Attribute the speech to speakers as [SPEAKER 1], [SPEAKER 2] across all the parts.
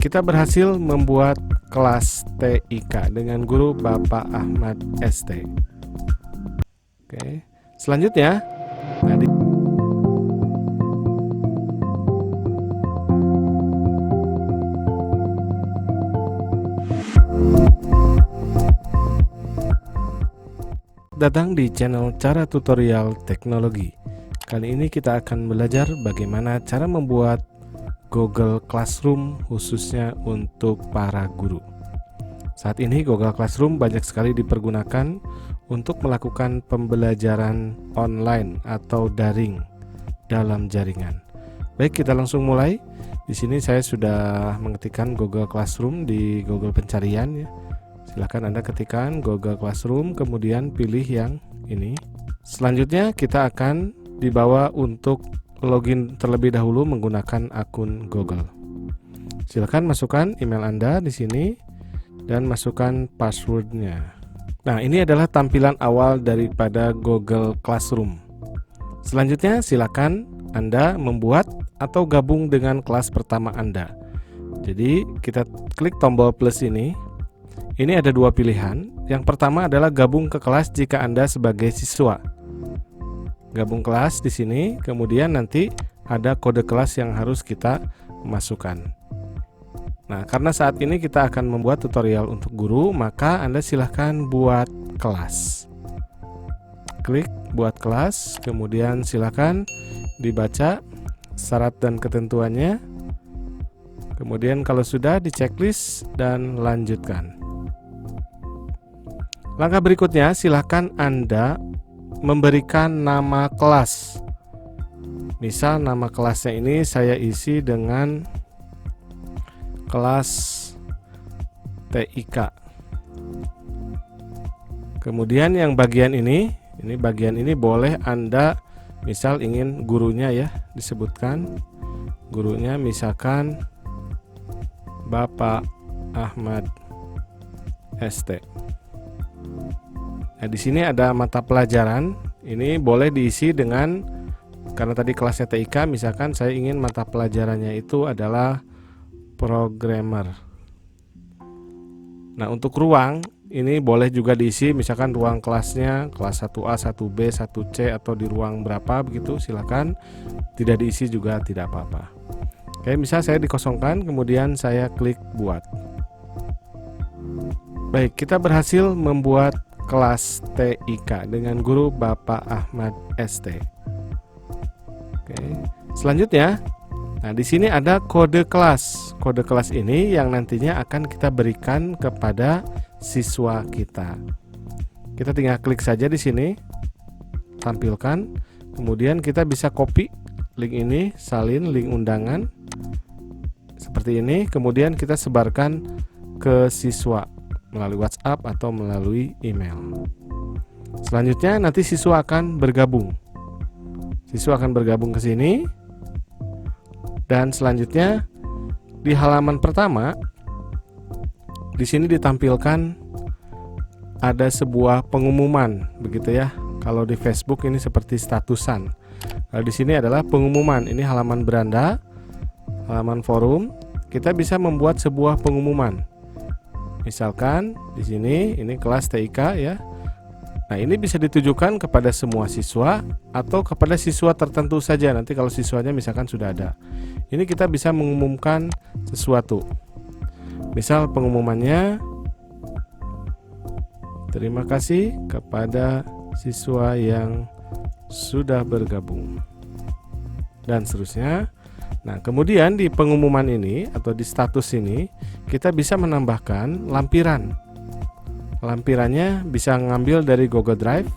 [SPEAKER 1] Kita berhasil membuat kelas TIK dengan guru Bapak Ahmad ST. Oke, selanjutnya, datang di channel Cara Tutorial Teknologi. Kali ini kita akan belajar bagaimana cara membuat Google Classroom khususnya untuk para guru. Saat ini Google Classroom banyak sekali dipergunakan untuk melakukan pembelajaran online atau daring dalam jaringan. Baik, kita langsung mulai. Di sini saya sudah mengetikkan Google Classroom di Google pencarian ya. Silakan Anda ketikkan Google Classroom, kemudian pilih yang ini. Selanjutnya kita akan dibawa untuk login terlebih dahulu menggunakan akun Google. Silakan masukkan email Anda di sini dan masukkan passwordnya. Nah, ini adalah tampilan awal daripada Google Classroom. Selanjutnya silakan Anda membuat atau gabung dengan kelas pertama Anda. Jadi kita klik tombol plus ini. Ini ada dua pilihan. Yang pertama adalah gabung ke kelas jika Anda sebagai siswa. Gabung kelas di sini, kemudian nanti ada kode kelas yang harus kita masukkan. Nah, karena saat ini kita akan membuat tutorial untuk guru, maka Anda silahkan buat kelas. Klik buat kelas, kemudian silahkan dibaca syarat dan ketentuannya. Kemudian kalau sudah di checklist dan lanjutkan. Langkah berikutnya, silakan Anda memberikan nama kelas. Misal nama kelasnya ini saya isi dengan kelas TIK. Kemudian yang bagian ini boleh Anda misal ingin gurunya ya disebutkan. Gurunya misalkan Bapak Ahmad ST. Nah, di sini ada mata pelajaran. Ini boleh diisi dengan, karena tadi kelasnya TIK, misalkan saya ingin mata pelajarannya itu adalah programmer. Nah, untuk ruang ini boleh juga diisi, misalkan ruang kelasnya kelas 1A, 1B, 1C atau di ruang berapa begitu, silakan. Tidak diisi juga tidak apa-apa. Oke, misal saya dikosongkan, kemudian saya klik buat. Baik, kita berhasil membuat kelas TIK dengan guru Bapak Ahmad ST. Oke. Selanjutnya, nah di sini ada kode kelas. Kode kelas ini yang nantinya akan kita berikan kepada siswa kita. Kita tinggal klik saja di sini, tampilkan. Kemudian kita bisa copy link ini, salin link undangan seperti ini. Kemudian kita sebarkan ke siswa melalui WhatsApp atau melalui email. Selanjutnya nanti siswa akan bergabung. Siswa akan bergabung ke sini. Dan selanjutnya di halaman pertama di sini ditampilkan ada sebuah pengumuman begitu ya. Kalau di Facebook ini seperti statusan. Kalau di sini adalah pengumuman. Ini halaman beranda, halaman forum. Kita bisa membuat sebuah pengumuman. Misalkan di sini ini kelas TIK ya. Nah, ini bisa ditujukan kepada semua siswa atau kepada siswa tertentu saja. Nanti kalau siswanya misalkan sudah ada. Ini kita bisa mengumumkan sesuatu. Misal pengumumannya, terima kasih kepada siswa yang sudah bergabung. Dan seterusnya. Nah, kemudian di pengumuman ini atau di status ini kita bisa menambahkan lampiran. Lampirannya bisa ngambil dari Google Drive,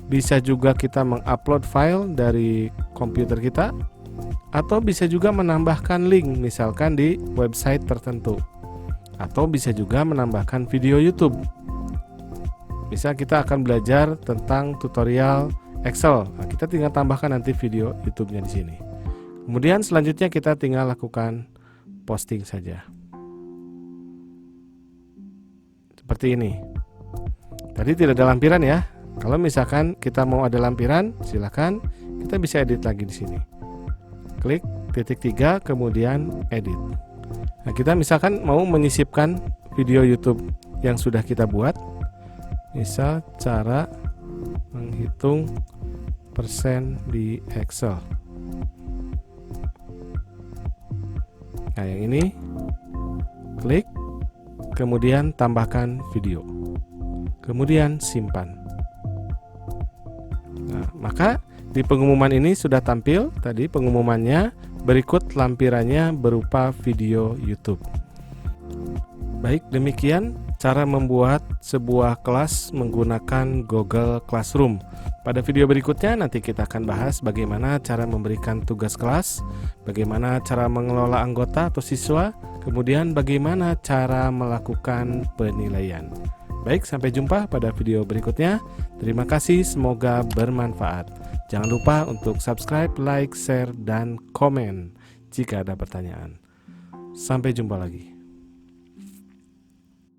[SPEAKER 1] bisa juga kita mengupload file dari komputer kita, atau bisa juga menambahkan link misalkan di website tertentu, atau bisa juga menambahkan video YouTube. Misal kita akan belajar tentang tutorial Excel, nah, kita tinggal tambahkan nanti video YouTube-nya di sini. Kemudian selanjutnya kita tinggal lakukan posting saja. Seperti ini. Tadi tidak ada lampiran ya. Kalau misalkan kita mau ada lampiran, silakan kita bisa edit lagi di sini. Klik titik 3 kemudian edit. Nah, kita misalkan mau menyisipkan video YouTube yang sudah kita buat. Misal cara menghitung persen di Excel. Nah, yang ini klik, kemudian tambahkan video, kemudian simpan. Nah, maka di pengumuman ini sudah tampil tadi pengumumannya, berikut lampirannya berupa video YouTube. Baik, demikian cara membuat sebuah kelas menggunakan Google Classroom. Pada video berikutnya nanti kita akan bahas bagaimana cara memberikan tugas kelas, bagaimana cara mengelola anggota atau siswa, kemudian bagaimana cara melakukan penilaian. Baik, sampai jumpa pada video berikutnya. Terima kasih, semoga bermanfaat. Jangan lupa untuk subscribe, like, share, dan komen jika ada pertanyaan. Sampai jumpa lagi.